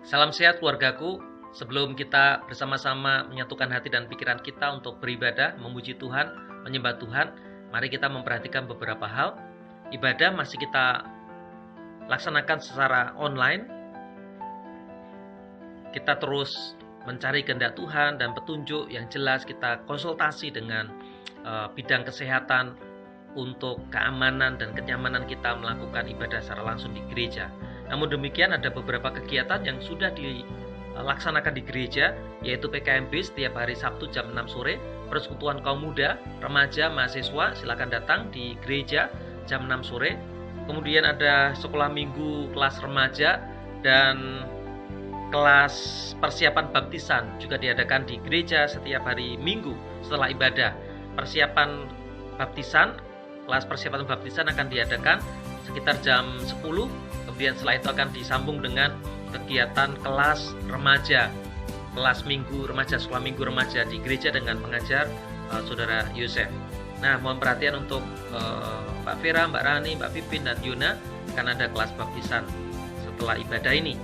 Salam sehat keluargaku. Sebelum kita bersama-sama menyatukan hati dan pikiran kita untuk beribadah, memuji Tuhan, menyembah Tuhan, mari kita memperhatikan beberapa hal. Ibadah masih kita laksanakan secara online. Kita terus mencari kehendak Tuhan dan petunjuk yang jelas. Kita konsultasi dengan bidang kesehatan untuk keamanan dan kenyamanan kita melakukan ibadah secara langsung di gereja. Namun demikian ada beberapa kegiatan yang sudah dilaksanakan di gereja, yaitu PKMB setiap hari Sabtu jam 6 sore, persekutuan kaum muda, remaja, mahasiswa, silakan datang di gereja jam 6 sore. Kemudian ada sekolah minggu kelas remaja dan kelas persiapan baptisan juga diadakan di gereja setiap hari Minggu setelah ibadah. Persiapan baptisan, kelas persiapan baptisan akan diadakan sekitar jam 10. Kemudian setelah itu akan disambung dengan kegiatan kelas remaja, kelas minggu remaja, sekolah minggu remaja di gereja dengan pengajar Saudara Yosef. Nah, mohon perhatian untuk Mbak Vera, Mbak Rani, Mbak Pipin, dan Yuna, akan ada kelas baptisan setelah ibadah ini.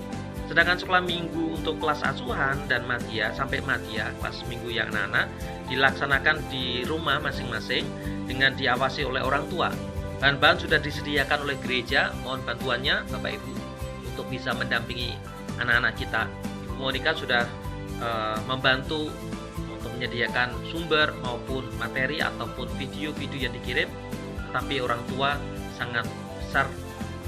Sedangkan sekolah minggu untuk kelas asuhan dan madya sampai madya, kelas minggu yang anak-anak, dilaksanakan di rumah masing-masing dengan diawasi oleh orang tua. Bahan-bahan sudah disediakan oleh gereja, mohon bantuannya Bapak Ibu untuk bisa mendampingi anak-anak kita. Ibu Monika sudah membantu untuk menyediakan sumber maupun materi ataupun video-video yang dikirim, tetapi orang tua sangat besar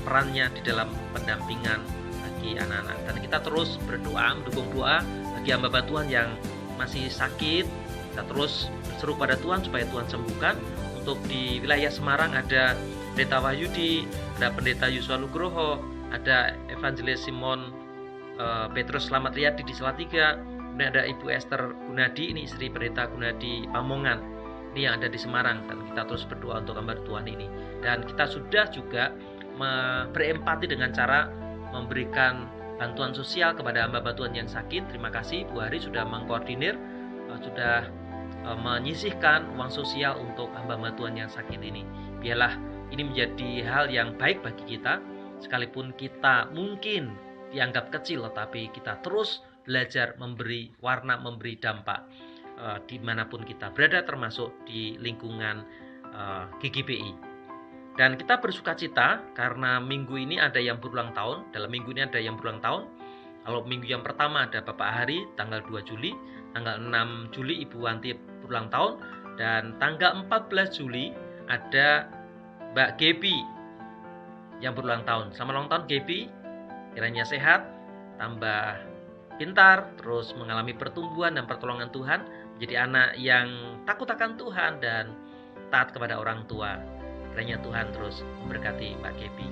perannya di dalam pendampingan bagi anak-anak. Dan kita terus berdoa, mendukung doa bagi hamba Tuhan yang masih sakit. Kita terus berseru pada Tuhan supaya Tuhan sembuhkan. Untuk di wilayah Semarang ada Pendeta Wahyudi, ada Pendeta Yusua Nugroho, ada Evangelis Simon Petrus Slamet Riyadi di Salatiga, kemudian ada Ibu Esther Gunadi, ini istri Pendeta Gunadi Pamongan, ini yang ada di Semarang. Dan kita terus berdoa untuk hamba Tuhan ini. Dan kita sudah juga berempati dengan cara memberikan bantuan sosial kepada hamba Tuhan yang sakit. Terima kasih Bu Hari sudah mengkoordinir, sudah menyisihkan uang sosial untuk hamba Tuhan yang sakit ini. Biarlah ini menjadi hal yang baik bagi kita, sekalipun kita mungkin dianggap kecil, tetapi kita terus belajar memberi warna, memberi dampak dimanapun kita berada, termasuk di lingkungan GGBI. Dan kita bersuka cita karena minggu ini ada yang berulang tahun. Dalam minggu ini ada yang berulang tahun. Kalau minggu yang pertama ada Bapak Hari tanggal 2 Juli, tanggal 6 Juli Ibu Wanti berulang tahun, dan tanggal 14 Juli ada Mbak Gebi yang berulang tahun. Selamat ulang tahun Gebi, kiranya sehat, tambah pintar, terus mengalami pertumbuhan dan pertolongan Tuhan, menjadi anak yang takut akan Tuhan dan taat kepada orang tua. Kiranya Tuhan terus memberkati Mbak Gebi.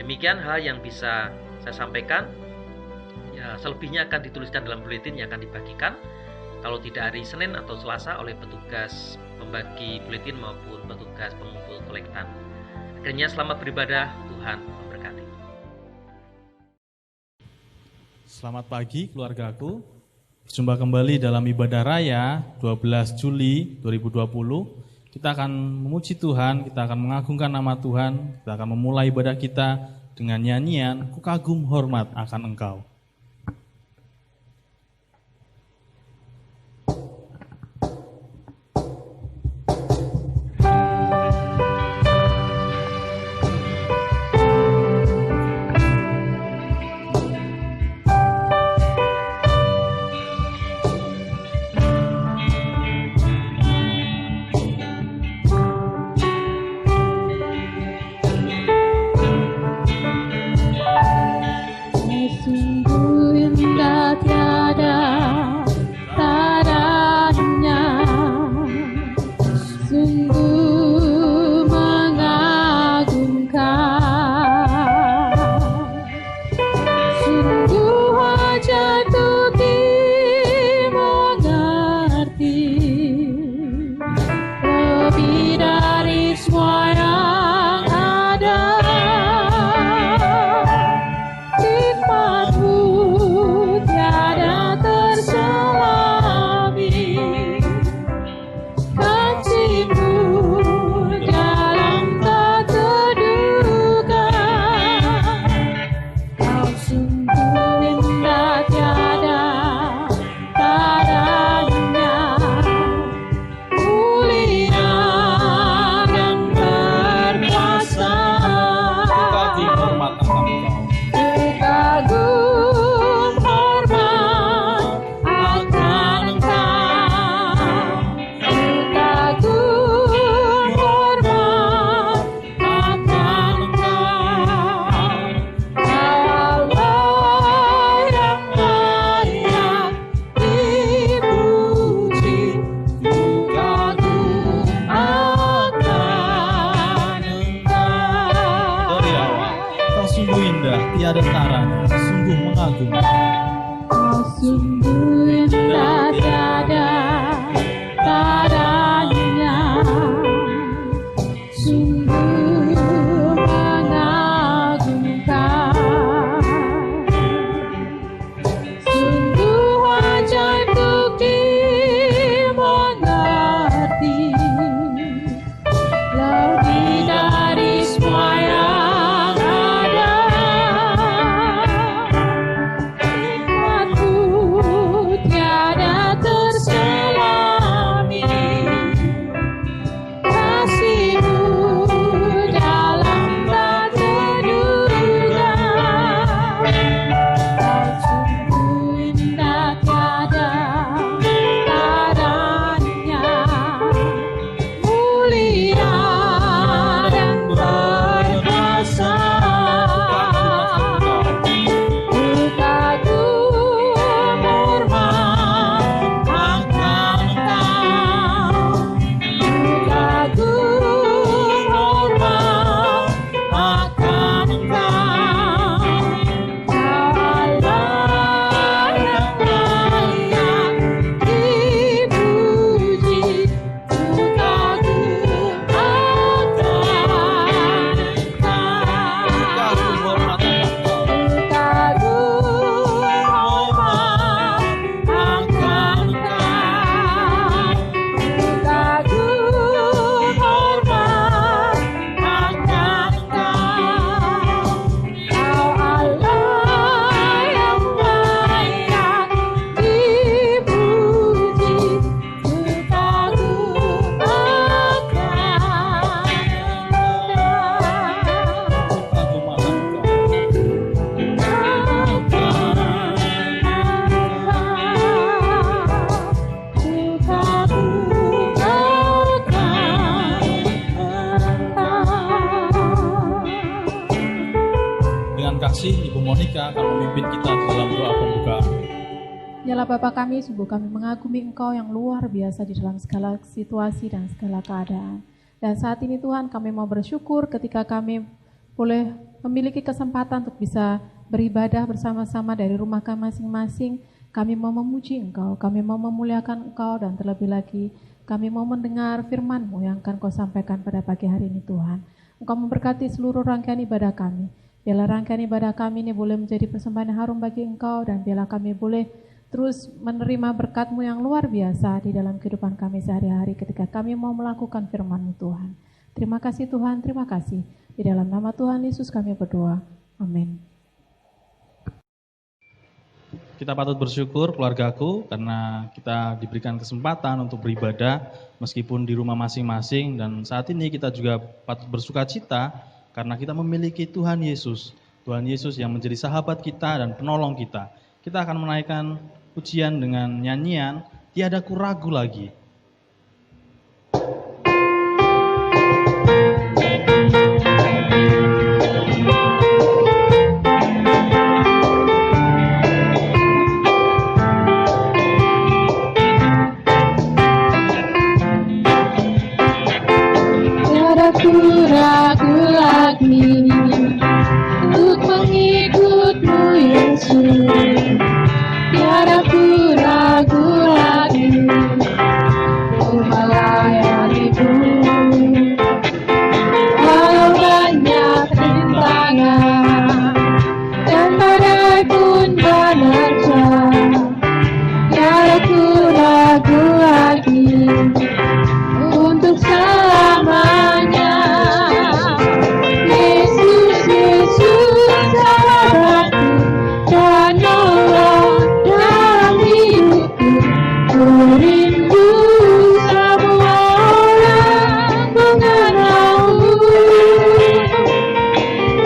Demikian hal yang bisa saya sampaikan. Ya, selebihnya akan dituliskan dalam buletin yang akan dibagikan, kalau tidak hari Senin atau Selasa, oleh petugas pembagi buletin maupun petugas pengumpul kolektan. Akhirnya selamat beribadah, Tuhan memberkati. Selamat pagi keluargaku. Berjumpa kembali dalam ibadah raya 12 Juli 2020. Kita akan memuji Tuhan, kita akan mengagungkan nama Tuhan, kita akan memulai ibadah kita dengan nyanyian Ku Kagum Hormat Akan Engkau. Monica akan memimpin kita dalam doa pembukaan. Yalah Bapa kami, sungguh kami mengagumi Engkau yang luar biasa di dalam segala situasi dan segala keadaan. Dan saat ini Tuhan, kami mau bersyukur ketika kami boleh memiliki kesempatan untuk bisa beribadah bersama-sama dari rumah kami masing-masing. Kami mau memuji Engkau, kami mau memuliakan Engkau, dan terlebih lagi kami mau mendengar firman-Mu yang akan Kau sampaikan pada pagi hari ini Tuhan. Engkau memberkati seluruh rangkaian ibadah kami. Biarlah rangkaian ibadah kami ini boleh menjadi persembahan yang harum bagi Engkau, dan biarlah kami boleh terus menerima berkat-Mu yang luar biasa di dalam kehidupan kami sehari-hari ketika kami mau melakukan firman-Mu Tuhan. Terima kasih Tuhan, terima kasih. Di dalam nama Tuhan Yesus kami berdoa. Amin. Kita patut bersyukur keluargaku karena kita diberikan kesempatan untuk beribadah meskipun di rumah masing-masing, dan saat ini kita juga patut bersukacita karena kita memiliki Tuhan Yesus. Tuhan Yesus yang menjadi sahabat kita dan penolong kita. Kita akan menaikkan pujian dengan nyanyian Tiada Ku Ragu Lagi. Tiada ku ragu lagi untuk mengikut-Mu Yesus. Tiada ku ragu lagi untuk melayani-Mu. Walau banyak rintangan dan badai pun menerjang, tiada ku ragu lagi untuk selamanya. Yesus, Yesus, sahabatku dan nolong dalam hidupku. Ku rindu semua orang mengenalmu.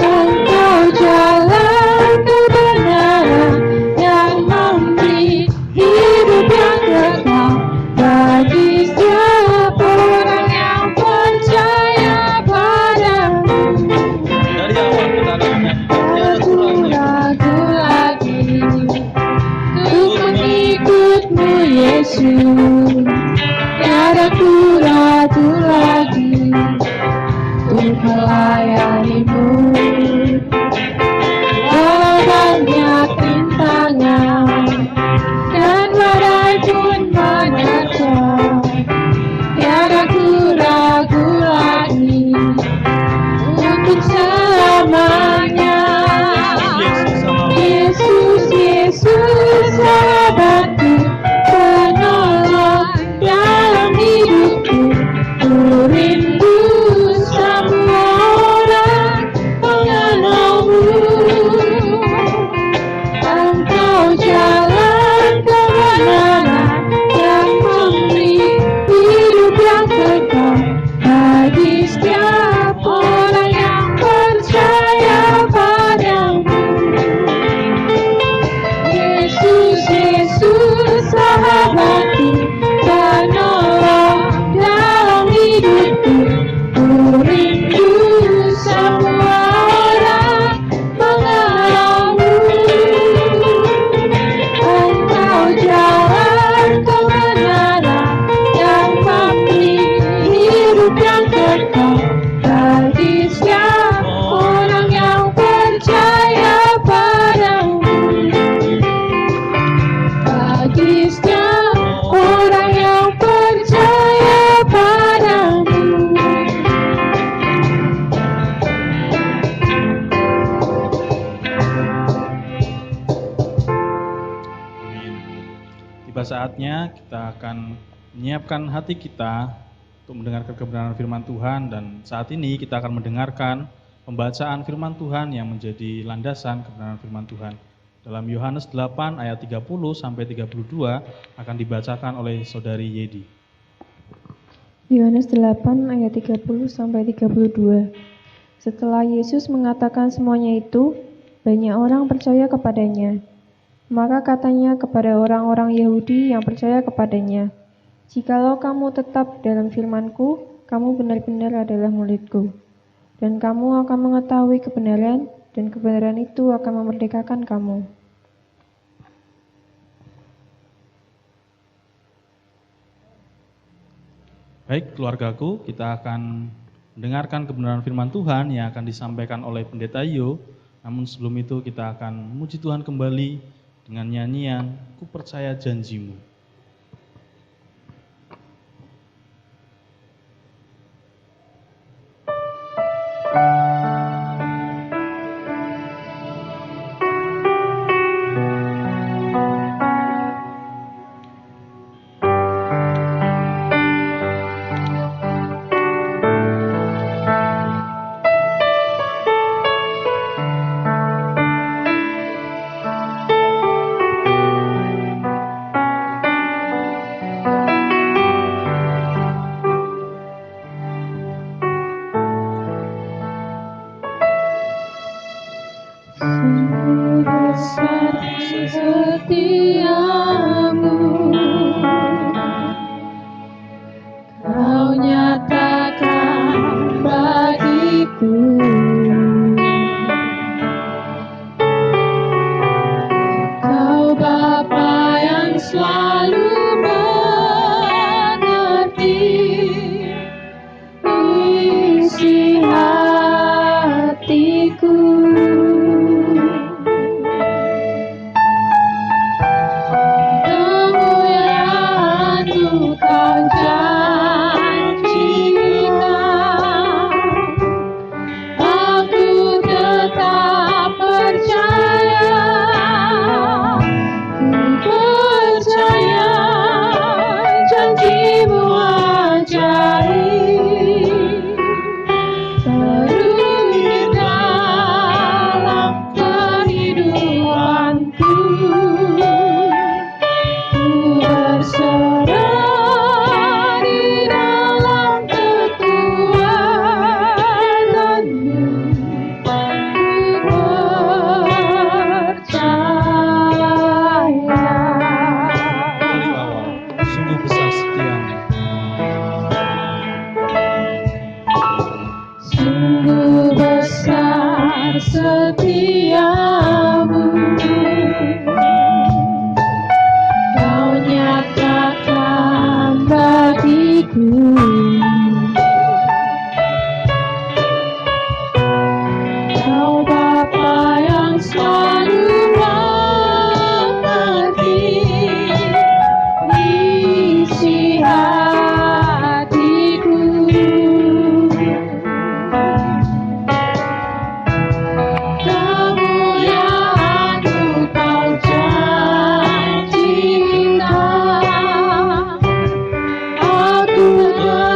Engkau jalan kebenaran yang memberi hidup yang kekal bagi setiap orang yang percaya padamu. Dari awal kita akan Tiada ku ragu lagi untuk mengikut-Mu Yesus. Tiada ku ragu lagi untuk melayani-Mu. Walau banyak rintangan dan badai pun menerjang, tiada ku ragu lagi untuk selamanya. Yesus, Yesus, sahabatku, penolong dalam hidupku. Ku rindu semua orang mengenalmu. Engkau jalan kebenaran yang memberi hidup yang kekal bagi setiap orang yang percaya padamu. Yesus, Yesus, sahabatku, penolong dalam hidupku. Ku rindu semua orang mengenalmu. Engkau jalan kebenaran yang memberi hidup yang kekal bagi setiap orang yang percaya padamu. Bagi setiap orang yang percaya padamu. Tiba saatnya kita akan menyiapkan hati kita untuk mendengarkan kebenaran firman Tuhan, dan saat ini kita akan mendengarkan pembacaan firman Tuhan yang menjadi landasan kebenaran firman Tuhan. Dalam Yohanes 8 ayat 30 sampai 32 akan dibacakan oleh Saudari Yedi. Yohanes 8 ayat 30 sampai 32. Setelah Yesus mengatakan semuanya itu, banyak orang percaya kepadanya. Maka katanya kepada orang-orang Yahudi yang percaya kepadanya, "Jikalau kamu tetap dalam firman-Ku, kamu benar-benar adalah murid-Ku. Dan kamu akan mengetahui kebenaran, dan kebenaran itu akan memerdekakan kamu. Baik, keluargaku, kita akan mendengarkan kebenaran firman Tuhan yang akan disampaikan oleh Pendeta Yo. Namun sebelum itu kita akan memuji Tuhan kembali dengan nyanyian Ku Percaya Janjimu. Aku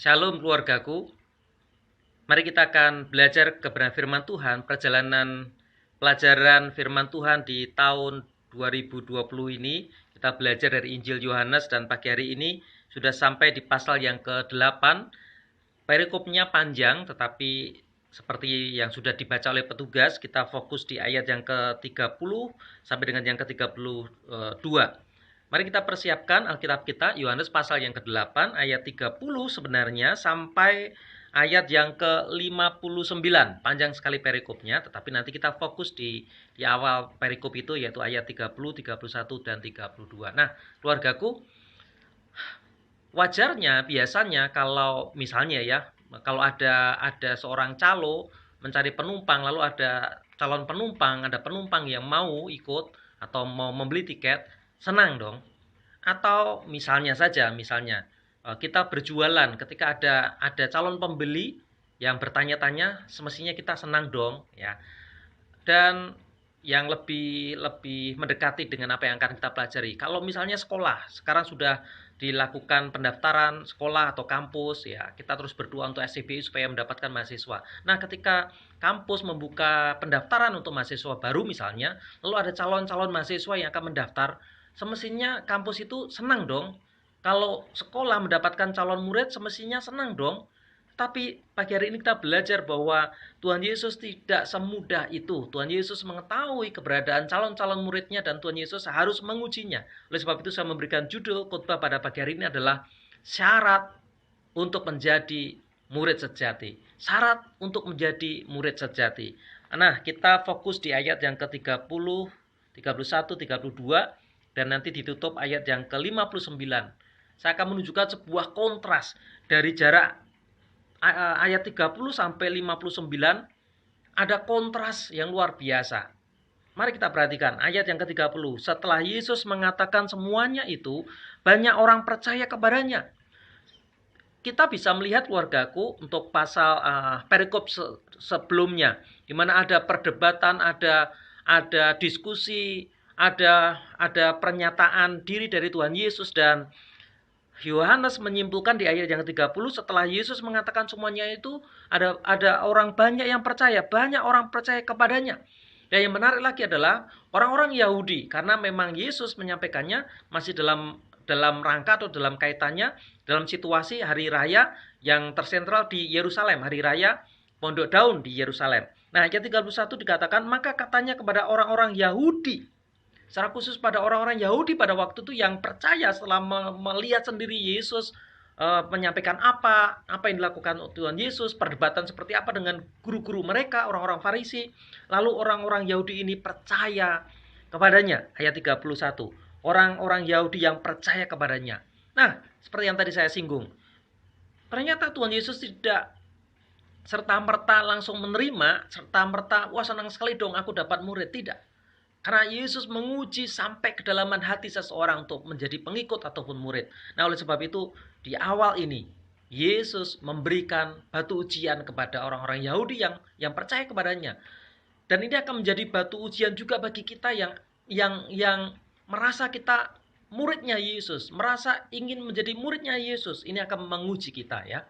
Shalom keluargaku. Mari kita akan belajar kebenaran firman Tuhan, perjalanan pelajaran firman Tuhan di tahun 2020 ini. Kita belajar dari Injil Yohanes dan pagi hari ini sudah sampai di pasal yang ke-8. Perikopnya panjang, tetapi seperti yang sudah dibaca oleh petugas, kita fokus di ayat yang ke-30 sampai dengan yang ke-32. Mari kita persiapkan Alkitab kita, Yohanes pasal yang ke-8, ayat 30 sebenarnya sampai ayat yang ke-59. Panjang sekali perikopnya, tetapi nanti kita fokus di awal perikop itu, yaitu ayat 30, 31, dan 32. Nah, keluargaku, wajarnya biasanya kalau misalnya ya, kalau ada seorang calo mencari penumpang, lalu ada calon penumpang, ada penumpang yang mau ikut atau mau membeli tiket, senang dong. Atau misalnya kita berjualan, ketika ada calon pembeli yang bertanya-tanya, semestinya kita senang dong ya. Dan yang lebih mendekati dengan apa yang akan kita pelajari. Kalau misalnya sekolah, sekarang sudah dilakukan pendaftaran sekolah atau kampus ya, kita terus berdoa untuk SCBU supaya mendapatkan mahasiswa. Nah, ketika kampus membuka pendaftaran untuk mahasiswa baru misalnya, lalu ada calon-calon mahasiswa yang akan mendaftar, semestinya kampus itu senang dong. Kalau sekolah mendapatkan calon murid, semestinya senang dong. Tapi pagi hari ini kita belajar bahwa Tuhan Yesus tidak semudah itu. Tuhan Yesus mengetahui keberadaan calon-calon muridnya dan Tuhan Yesus harus mengujinya. Oleh sebab itu saya memberikan judul khotbah pada pagi hari ini adalah syarat untuk menjadi murid sejati. Syarat untuk menjadi murid sejati. Nah, kita fokus di ayat yang ke-30, 31, 32 dan nanti ditutup ayat yang ke-59. Saya akan menunjukkan sebuah kontras dari jarak ayat 30 sampai 59, ada kontras yang luar biasa. Mari kita perhatikan ayat yang ke-30. Setelah Yesus mengatakan semuanya itu, banyak orang percaya kepadanya. Kita bisa melihat keluargaku untuk pasal perikop sebelumnya, di mana ada perdebatan, ada diskusi, ada pernyataan diri dari Tuhan Yesus, dan Yohanes menyimpulkan di ayat yang ke-30, setelah Yesus mengatakan semuanya itu, ada orang banyak yang percaya, banyak orang percaya kepadanya. Dan yang menarik lagi adalah orang-orang Yahudi, karena memang Yesus menyampaikannya masih dalam rangka atau dalam kaitannya dalam situasi hari raya yang tersentral di Yerusalem, hari raya Pondok Daun di Yerusalem. Nah, ayat 31 dikatakan, maka katanya kepada orang-orang Yahudi, secara khusus pada orang-orang Yahudi pada waktu itu yang percaya setelah melihat sendiri Yesus menyampaikan apa yang dilakukan Tuhan Yesus, perdebatan seperti apa dengan guru-guru mereka, orang-orang Farisi. Lalu orang-orang Yahudi ini percaya kepadanya. Ayat 31. Orang-orang Yahudi yang percaya kepadanya. Nah, seperti yang tadi saya singgung. Ternyata Tuhan Yesus tidak serta-merta langsung menerima, serta-merta, wah senang sekali dong aku dapat murid. Tidak. Karena Yesus menguji sampai kedalaman hati seseorang untuk menjadi pengikut ataupun murid. Nah, oleh sebab itu di awal ini Yesus memberikan batu ujian kepada orang-orang Yahudi yang percaya kepadanya. Dan ini akan menjadi batu ujian juga bagi kita yang merasa kita muridnya Yesus, merasa ingin menjadi muridnya Yesus. Ini akan menguji kita ya.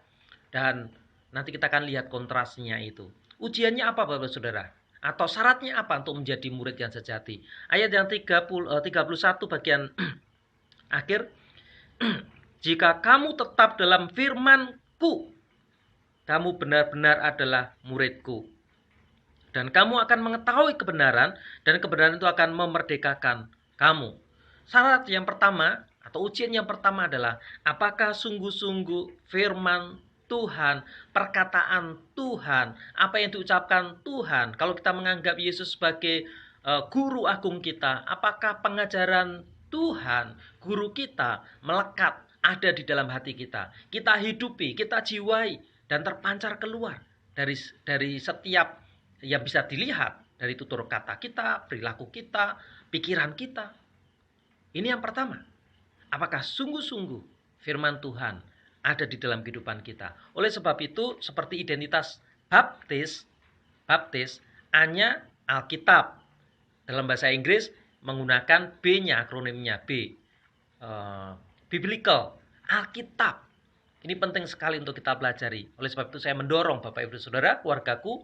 Dan nanti kita akan lihat kontrasnya itu. Ujiannya apa Bapak Saudara? Atau syaratnya apa untuk menjadi murid yang sejati? Ayat yang 31 bagian akhir. Jika kamu tetap dalam firman-Ku, kamu benar-benar adalah murid-Ku. Dan kamu akan mengetahui kebenaran, dan kebenaran itu akan memerdekakan kamu. Syarat yang pertama, atau ujian yang pertama adalah, apakah sungguh-sungguh firman Tuhan, perkataan Tuhan, apa yang diucapkan Tuhan. Kalau kita menganggap Yesus sebagai guru agung kita, apakah pengajaran Tuhan, guru kita, melekat, ada di dalam hati kita. Kita hidupi, kita jiwai, dan terpancar keluar dari setiap yang bisa dilihat, dari tutur kata kita, perilaku kita, pikiran kita. Ini yang pertama. Apakah sungguh-sungguh firman Tuhan ada di dalam kehidupan kita. Oleh sebab itu, seperti identitas baptis, A-nya Alkitab. Dalam bahasa Inggris menggunakan B-nya, akronimnya B. Biblical, Alkitab. Ini penting sekali untuk kita pelajari. Oleh sebab itu saya mendorong Bapak Ibu Saudara, keluargaku,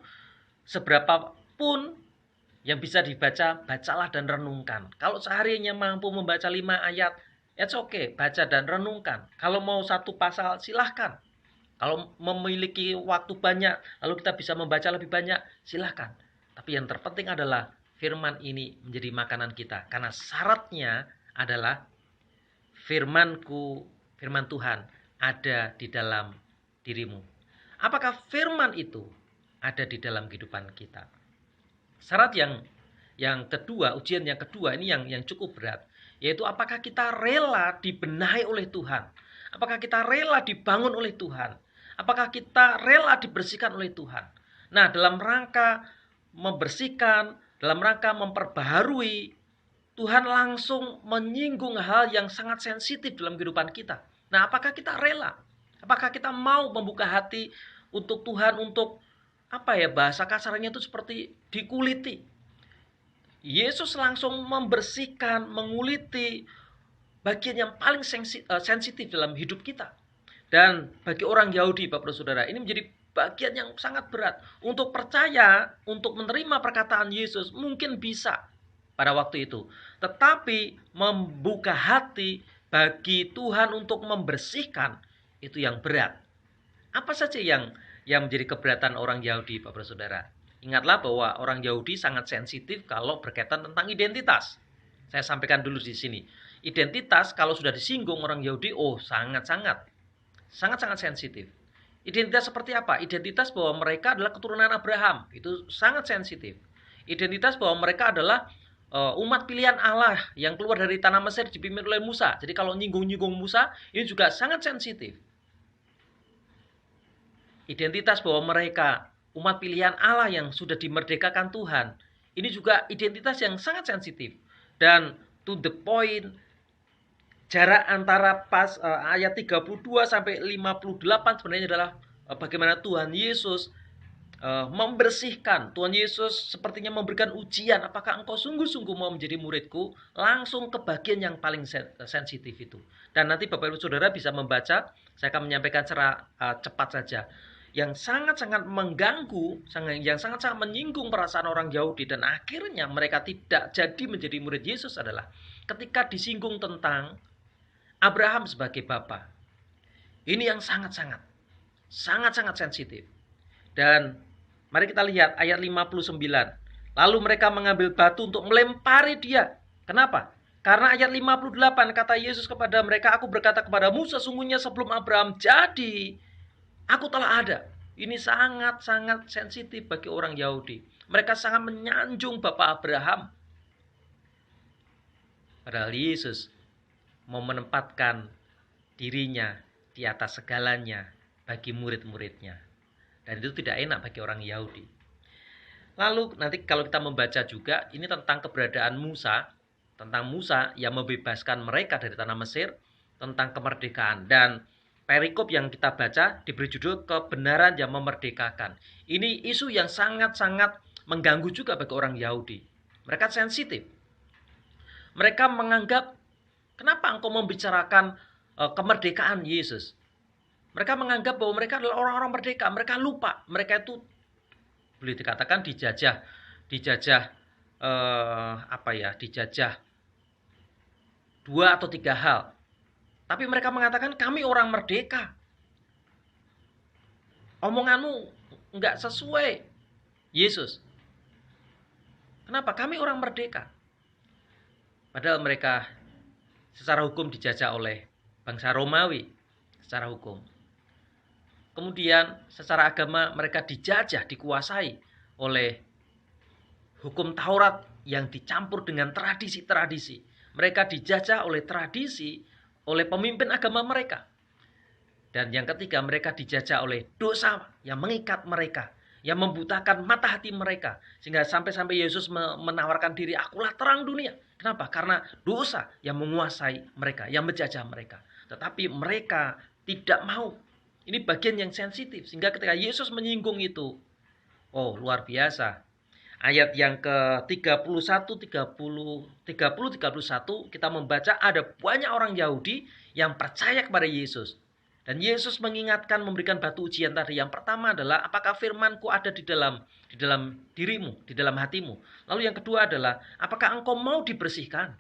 seberapapun yang bisa dibaca, bacalah dan renungkan. Kalau seharinya mampu membaca 5 ayat, it's okay, baca dan renungkan. Kalau mau 1 pasal, silahkan. Kalau memiliki waktu banyak, lalu kita bisa membaca lebih banyak, silahkan. Tapi yang terpenting adalah firman ini menjadi makanan kita. Karena syaratnya adalah firmanku, firman Tuhan ada di dalam dirimu. Apakah firman itu ada di dalam kehidupan kita? Syarat yang kedua, ujian yang kedua ini yang cukup berat, yaitu apakah kita rela dibenahi oleh Tuhan? Apakah kita rela dibangun oleh Tuhan? Apakah kita rela dibersihkan oleh Tuhan? Nah, dalam rangka membersihkan, dalam rangka memperbaharui, Tuhan langsung menyinggung hal yang sangat sensitif dalam kehidupan kita. Nah, apakah kita rela? Apakah kita mau membuka hati untuk Tuhan, untuk bahasa kasarnya itu seperti dikuliti. Yesus langsung membersihkan, menguliti bagian yang paling sensitif dalam hidup kita. Dan bagi orang Yahudi, Bapak Saudara, ini menjadi bagian yang sangat berat. Untuk percaya, untuk menerima perkataan Yesus mungkin bisa pada waktu itu. Tetapi membuka hati bagi Tuhan untuk membersihkan, itu yang berat. Apa saja yang menjadi keberatan orang Yahudi, Bapak Saudara? Ingatlah bahwa orang Yahudi sangat sensitif kalau berkaitan tentang identitas. Saya sampaikan dulu di sini. Identitas kalau sudah disinggung orang Yahudi, sangat sensitif. Identitas seperti apa? Identitas bahwa mereka adalah keturunan Abraham. Itu sangat sensitif. Identitas bahwa mereka adalah umat pilihan Allah yang keluar dari tanah Mesir dipimpin oleh Musa. Jadi kalau nyinggung-nyinggung Musa, ini juga sangat sensitif. Identitas bahwa mereka umat pilihan Allah yang sudah dimerdekakan Tuhan, ini juga identitas yang sangat sensitif. Dan to the point, jarak antara ayat 32 sampai 58 sebenarnya adalah bagaimana Tuhan Yesus membersihkan. Tuhan Yesus sepertinya memberikan ujian, apakah engkau sungguh-sungguh mau menjadi muridku? Langsung ke bagian yang paling sensitif itu. Dan nanti Bapak Ibu Saudara bisa membaca, saya akan menyampaikan secara cepat saja. Yang sangat-sangat mengganggu, yang sangat-sangat menyinggung perasaan orang Yahudi, dan akhirnya mereka tidak jadi menjadi murid Yesus adalah ketika disinggung tentang Abraham sebagai bapa. Ini yang sangat-sangat sensitif. Dan mari kita lihat ayat 59. Lalu mereka mengambil batu untuk melempari dia. Kenapa? Karena ayat 58 kata Yesus kepada mereka, aku berkata kepadamu sesungguhnya sebelum Abraham jadi, aku telah ada. Ini sangat-sangat sensitif bagi orang Yahudi. Mereka sangat menyanjung Bapak Abraham. Padahal Yesus mau menempatkan dirinya di atas segalanya bagi murid-muridnya. Dan itu tidak enak bagi orang Yahudi. Lalu nanti kalau kita membaca juga, ini tentang keberadaan Musa. Tentang Musa yang membebaskan mereka dari tanah Mesir. Tentang kemerdekaan. Dan perikop yang kita baca diberi judul kebenaran yang memerdekakan. Ini isu yang sangat-sangat mengganggu juga bagi orang Yahudi. Mereka sensitif. Mereka menganggap, kenapa engkau membicarakan kemerdekaan Yesus? Mereka menganggap bahwa mereka adalah orang-orang merdeka. Mereka lupa. Mereka itu boleh dikatakan dijajah dua atau tiga hal. Tapi mereka mengatakan kami orang merdeka. Omonganmu enggak sesuai Yesus. Kenapa? Kami orang merdeka. Padahal mereka secara hukum dijajah oleh bangsa Romawi secara hukum. Kemudian secara agama mereka dijajah, dikuasai oleh hukum Taurat yang dicampur dengan tradisi-tradisi. Mereka dijajah oleh tradisi, oleh pemimpin agama mereka. Dan yang ketiga, mereka dijajah oleh dosa yang mengikat mereka, yang membutakan mata hati mereka. Sehingga sampai-sampai Yesus menawarkan diri, akulah terang dunia. Kenapa? Karena dosa yang menguasai mereka, yang menjajah mereka. Tetapi mereka tidak mau. Ini bagian yang sensitif. Sehingga ketika Yesus menyinggung itu, oh luar biasa. Ayat yang ke-31, 31 kita membaca ada banyak orang Yahudi yang percaya kepada Yesus. Dan Yesus mengingatkan, memberikan batu ujian tadi. Yang pertama adalah apakah firman-Ku ada di dalam dirimu, di dalam hatimu. Lalu yang kedua adalah apakah engkau mau dibersihkan?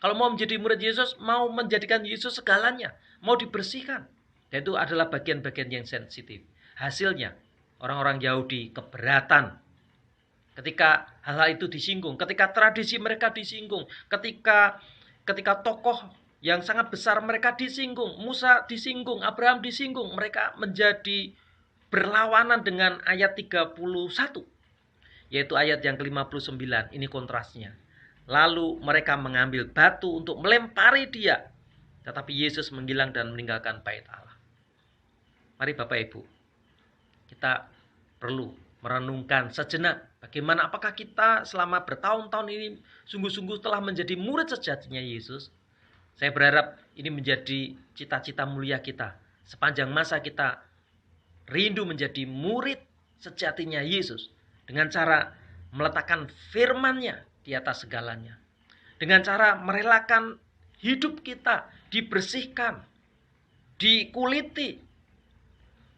Kalau mau menjadi murid Yesus, mau menjadikan Yesus segalanya, mau dibersihkan. Dan itu adalah bagian-bagian yang sensitif. Hasilnya, orang-orang Yahudi keberatan ketika hal-hal itu disinggung, ketika tradisi mereka disinggung, ketika tokoh yang sangat besar mereka disinggung, Musa disinggung, Abraham disinggung, mereka menjadi berlawanan dengan ayat 31, yaitu ayat yang ke-59. Ini kontrasnya. Lalu mereka mengambil batu untuk melempari dia, tetapi Yesus menghilang dan meninggalkan bait Allah. Mari Bapak Ibu, kita perlu merenungkan sejenak bagaimana apakah kita selama bertahun-tahun ini sungguh-sungguh telah menjadi murid sejatinya Yesus. Saya berharap ini menjadi cita-cita mulia kita. Sepanjang masa kita rindu menjadi murid sejatinya Yesus. Dengan cara meletakkan firman-Nya di atas segalanya. Dengan cara merelakan hidup kita dibersihkan, dikuliti.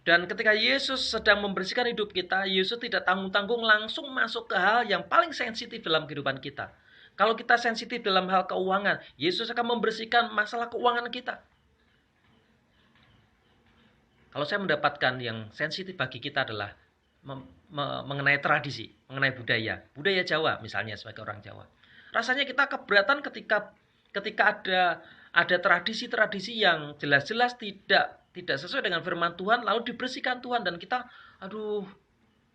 Dan ketika Yesus sedang membersihkan hidup kita, Yesus tidak tanggung-tanggung langsung masuk ke hal yang paling sensitif dalam kehidupan kita. Kalau kita sensitif dalam hal keuangan, Yesus akan membersihkan masalah keuangan kita. Kalau saya mendapatkan yang sensitif bagi kita adalah mengenai tradisi, mengenai budaya Jawa misalnya sebagai orang Jawa. Rasanya kita keberatan ketika ada tradisi-tradisi yang jelas-jelas tidak sesuai dengan firman Tuhan, lalu dibersihkan Tuhan, dan kita, aduh,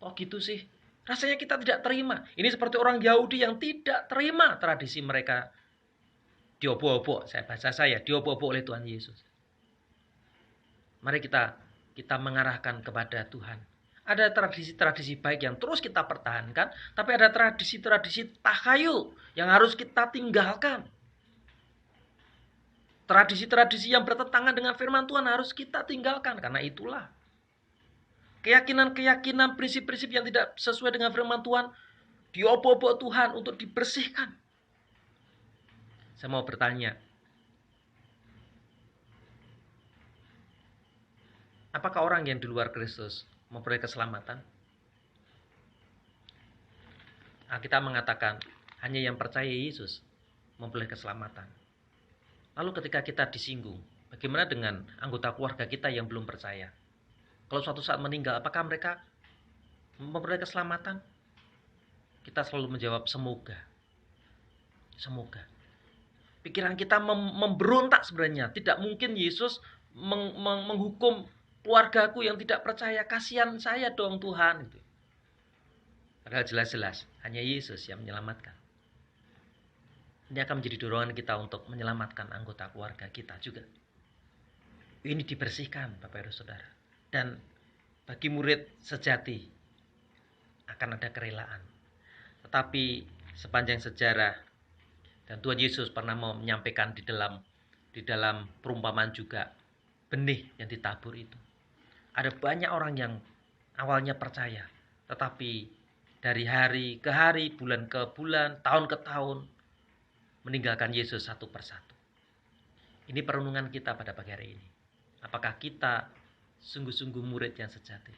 kok gitu sih? Rasanya kita tidak terima. Ini seperti orang Yahudi yang tidak terima tradisi mereka diobok-obok. Diobok-obok oleh Tuhan Yesus. Mari kita mengarahkan kepada Tuhan. Ada tradisi-tradisi baik yang terus kita pertahankan, tapi ada tradisi-tradisi takhayul yang harus kita tinggalkan. Tradisi-tradisi yang bertentangan dengan firman Tuhan harus kita tinggalkan. Karena itulah keyakinan-keyakinan, prinsip-prinsip yang tidak sesuai dengan firman Tuhan diobok-obok Tuhan untuk dibersihkan. Saya mau bertanya, apakah orang yang di luar Kristus memperoleh keselamatan? Alkitab mengatakan hanya yang percaya Yesus memperoleh keselamatan. Lalu ketika kita disinggung, bagaimana dengan anggota keluarga kita yang belum percaya? Kalau suatu saat meninggal, apakah mereka memperoleh keselamatan? Kita selalu menjawab semoga. Semoga. Pikiran kita memberontak sebenarnya. Tidak mungkin Yesus menghukum keluargaku yang tidak percaya. Kasihan saya dong Tuhan. Padahal jelas-jelas hanya Yesus yang menyelamatkan. Ini akan menjadi dorongan kita untuk menyelamatkan anggota keluarga kita juga. Ini dibersihkan Bapak Ibu Saudara. Dan bagi murid sejati akan ada kerelaan. Tetapi sepanjang sejarah, dan Tuhan Yesus pernah menyampaikan di dalam perumpamaan juga, benih yang ditabur itu. Ada banyak orang yang awalnya percaya, tetapi dari hari ke hari, bulan ke bulan, tahun ke tahun, meninggalkan Yesus satu persatu. Ini perenungan kita pada pagi hari ini. Apakah kita sungguh-sungguh murid yang sejati?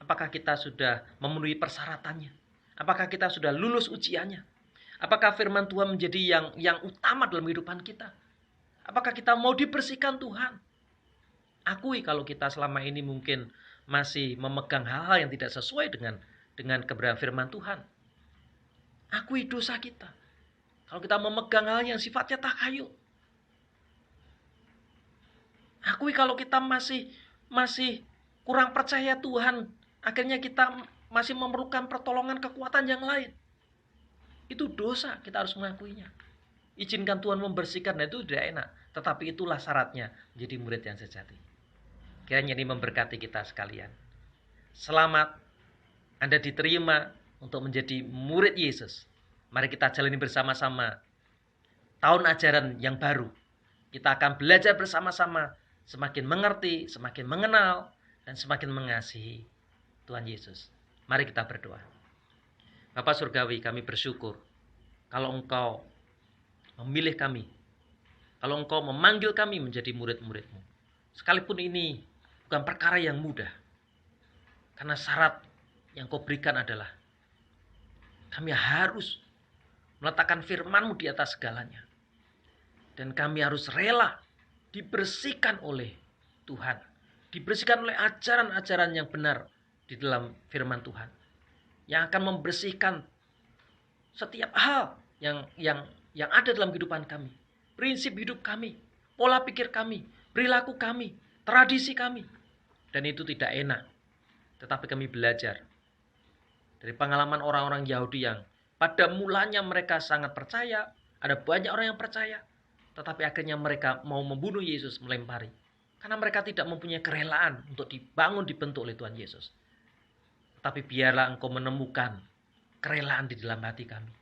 Apakah kita sudah memenuhi persyaratannya? Apakah kita sudah lulus ujiannya? Apakah firman Tuhan menjadi yang utama dalam kehidupan kita? Apakah kita mau dibersihkan Tuhan? Akui kalau kita selama ini mungkin masih memegang hal-hal yang tidak sesuai dengan kebenaran firman Tuhan. Akui dosa kita. Kalau kita memegang hal yang sifatnya takhayul. Akui kalau kita masih kurang percaya Tuhan. Akhirnya kita masih memerlukan pertolongan kekuatan yang lain. Itu dosa, kita harus mengakuinya. Izinkan Tuhan membersihkan, dan itu tidak enak. Tetapi itulah syaratnya menjadi murid yang sejati. Kiranya ini memberkati kita sekalian. Selamat, Anda diterima untuk menjadi murid Yesus. Mari kita jalani bersama-sama tahun ajaran yang baru. Kita akan belajar bersama-sama, semakin mengerti, semakin mengenal, dan semakin mengasihi Tuhan Yesus. Mari kita berdoa. Bapa Surgawi, kami bersyukur kalau Engkau memilih kami, kalau Engkau memanggil kami menjadi murid-murid-Mu. Sekalipun ini bukan perkara yang mudah. Karena syarat yang kau berikan adalah kami harus meletakkan firman-Mu di atas segalanya. Dan kami harus rela dibersihkan oleh Tuhan. Dibersihkan oleh ajaran-ajaran yang benar di dalam firman Tuhan. Yang akan membersihkan setiap hal yang ada dalam kehidupan kami. Prinsip hidup kami, pola pikir kami, perilaku kami, tradisi kami. Dan itu tidak enak. Tetapi kami belajar dari pengalaman orang-orang Yahudi yang pada mulanya mereka sangat percaya. Ada banyak orang yang percaya. Tetapi akhirnya mereka mau membunuh Yesus, melempari. Karena mereka tidak mempunyai kerelaan untuk dibentuk oleh Tuhan Yesus. Tapi biarlah Engkau menemukan kerelaan di dalam hati kami.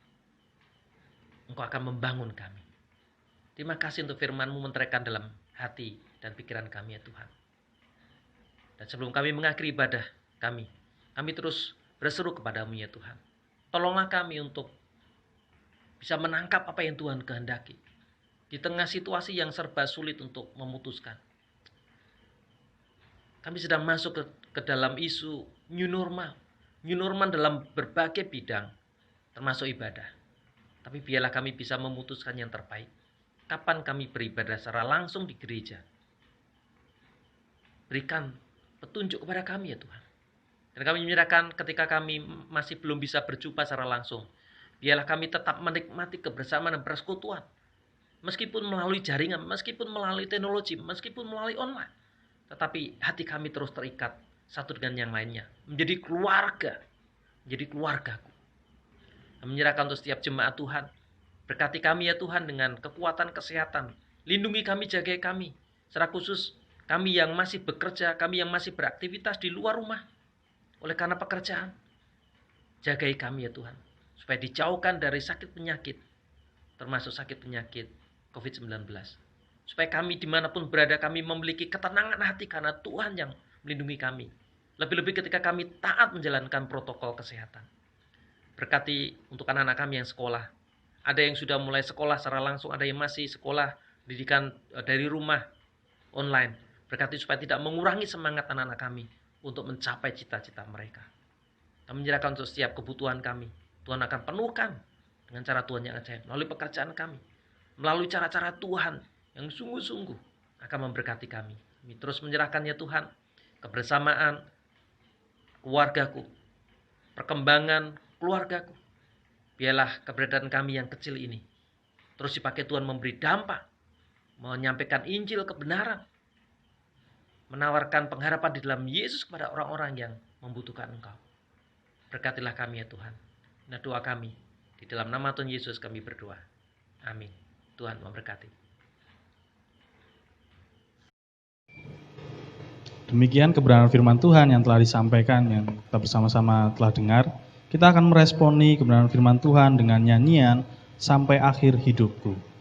Engkau akan membangun kami. Terima kasih untuk firman-Mu menteraikan dalam hati dan pikiran kami ya Tuhan. Dan sebelum kami mengakhiri ibadah kami terus berseru kepada-Mu ya Tuhan. Tolonglah kami untuk bisa menangkap apa yang Tuhan kehendaki. Di tengah situasi yang serba sulit untuk memutuskan. Kami sedang masuk ke dalam isu new normal. New normal dalam berbagai bidang, termasuk ibadah. Tapi biarlah kami bisa memutuskan yang terbaik. Kapan kami beribadah secara langsung di gereja. Berikan petunjuk kepada kami ya Tuhan. Dan kami menyerahkan ketika kami masih belum bisa berjumpa secara langsung. Biarlah kami tetap menikmati kebersamaan dan persekutuan. Meskipun melalui jaringan, meskipun melalui teknologi, meskipun melalui online. Tetapi hati kami terus terikat satu dengan yang lainnya. Menjadi keluarga. Menjadi keluargaku. Kami menyerahkan untuk setiap jemaat Tuhan. Berkati kami ya Tuhan dengan kekuatan kesehatan. Lindungi kami, jagai kami. Secara khusus kami yang masih bekerja, kami yang masih beraktivitas di luar rumah. Oleh karena pekerjaan. Jagai kami ya Tuhan. Supaya dijauhkan dari sakit penyakit. Termasuk sakit penyakit COVID-19. Supaya kami dimanapun berada kami memiliki ketenangan hati karena Tuhan yang melindungi kami. Lebih-lebih ketika kami taat menjalankan protokol kesehatan. Berkati untuk anak-anak kami yang sekolah. Ada yang sudah mulai sekolah secara langsung, ada yang masih sekolah pendidikan dari rumah online. Berkati supaya tidak mengurangi semangat anak-anak kami untuk mencapai cita-cita mereka. Kami menyerahkan untuk setiap kebutuhan kami. Tuhan akan penuhkan dengan cara Tuhan yang ajaib melalui pekerjaan kami. Melalui cara-cara Tuhan yang sungguh-sungguh akan memberkati kami. Kami terus menyerahkan ya Tuhan kebersamaan keluargaku, perkembangan keluargaku. Biarlah keberadaan kami yang kecil ini terus dipakai Tuhan memberi dampak, menyampaikan Injil kebenaran, menawarkan pengharapan di dalam Yesus kepada orang-orang yang membutuhkan Engkau. Berkatilah kami ya Tuhan. Nah doa kami di dalam nama Tuhan Yesus kami berdoa. Amin. Tuhan memberkati. Demikian kebenaran firman Tuhan yang telah disampaikan, yang kita bersama-sama telah dengar. Kita akan meresponi kebenaran firman Tuhan dengan nyanyian Sampai Akhir Hidupku.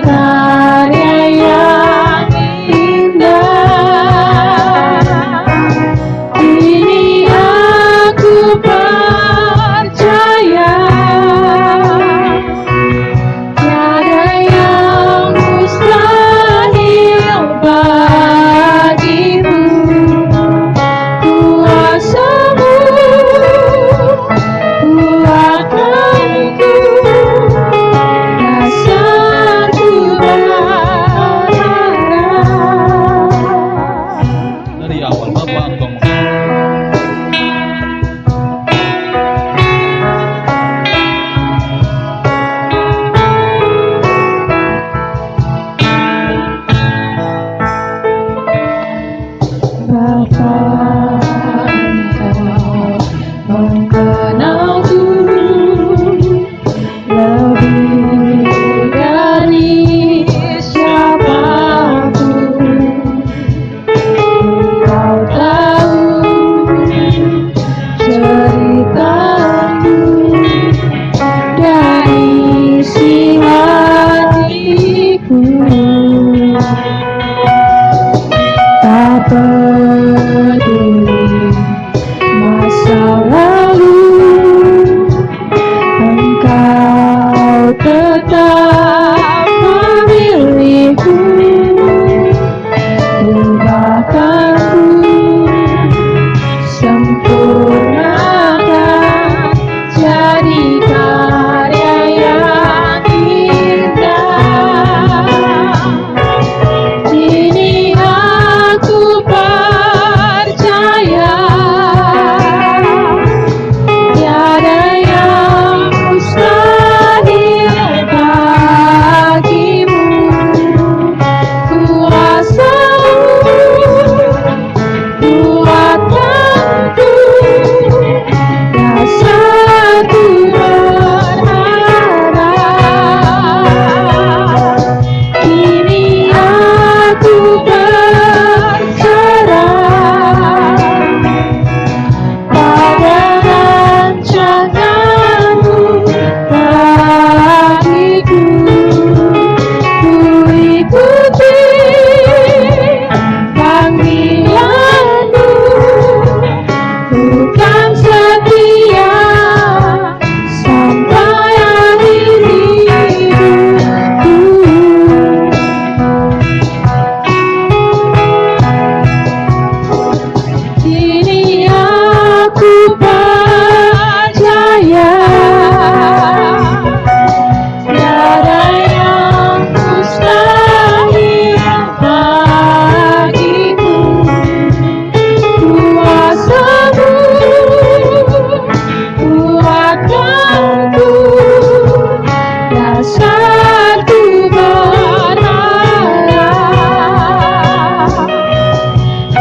Karya yang indah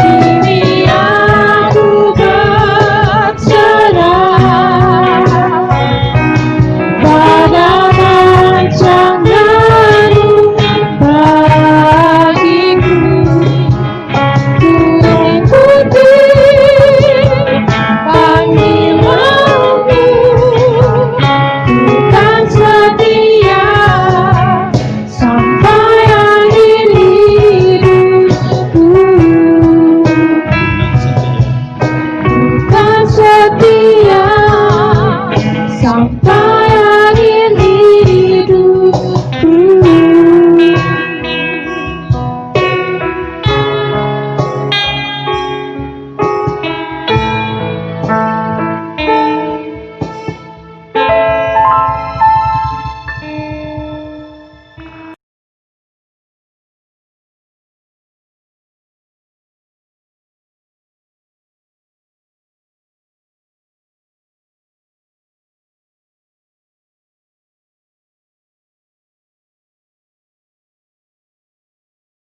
Amin.